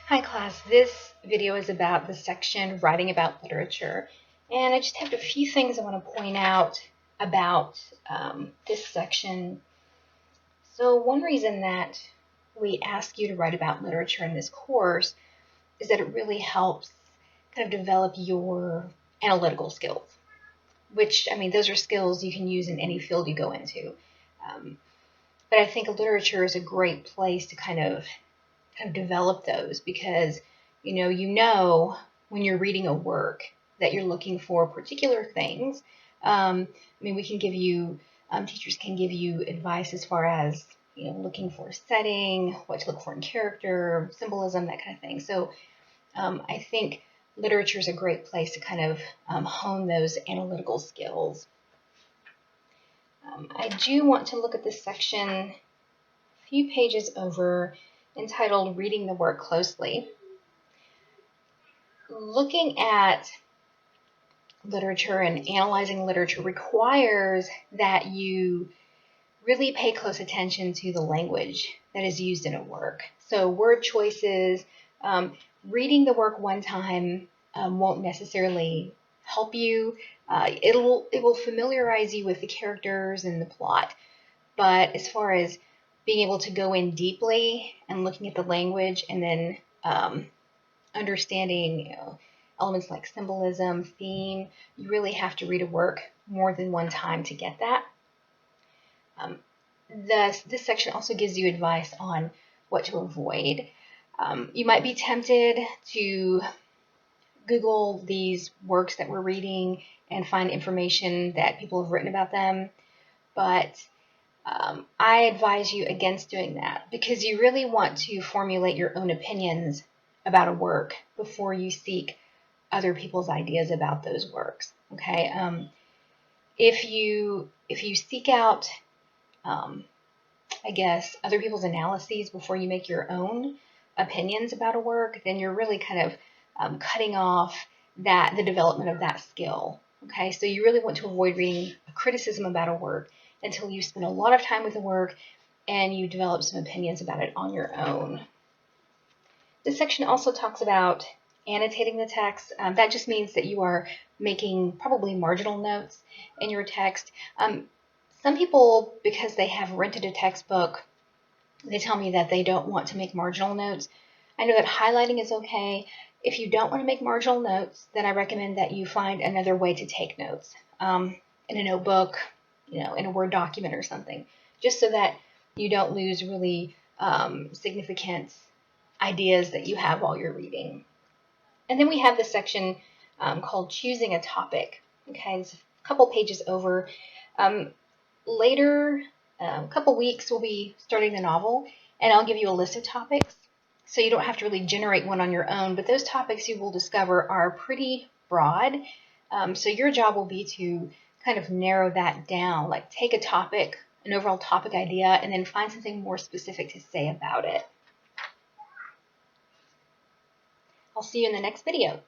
Hi class, this video is about the section writing about literature, and I just have a few things I want to point out about this section. So one reason that we ask you to write about literature in this course is that it really helps kind of develop your analytical skills, which, I mean, those are skills you can use in any field you go into. But I think literature is a great place to kind of develop those because you know when you're reading a work that you're looking for particular things. I mean, we can give you teachers can give you advice as far as looking for a setting, what to look for in character, symbolism, that kind of thing. So I think literature is a great place to kind of hone those analytical skills. I do want to look at this section a few pages over, entitled Reading the Work Closely. Looking at literature and analyzing literature requires that you really pay close attention to the language that is used in a work. So word choices, reading the work one time won't necessarily help you. It will familiarize you with the characters and the plot, but as far as being able to go in deeply and looking at the language and then understanding elements like symbolism, theme, you really have to read a work more than one time to get that. This section also gives you advice on what to avoid. You might be tempted to Google these works that we're reading and find information that people have written about them, but I advise you against doing that because you really want to formulate your own opinions about a work before you seek other people's ideas about those works. Okay, if you seek out, I guess, other people's analyses before you make your own opinions about a work, then you're really kind of cutting off the development of that skill. Okay, so you really want to avoid reading a criticism about a work until you spend a lot of time with the work and you develop some opinions about it on your own. This section also talks about annotating the text. That just means that you are making probably marginal notes in your text. Some people, because they have rented a textbook, they tell me that they don't want to make marginal notes. I know that highlighting is okay. If you don't want to make marginal notes, then I recommend that you find another way to take notes in a notebook, in a Word document or something, just so that you don't lose really significant ideas that you have while you're reading. And then we have this section called Choosing a Topic. Okay, it's a couple pages over. Later, a couple weeks, we'll be starting the novel, and I'll give you a list of topics, so you don't have to really generate one on your own, but those topics you will discover are pretty broad. So your job will be to kind of narrow that down, like take a topic, an overall topic idea, and then find something more specific to say about it. I'll see you in the next video.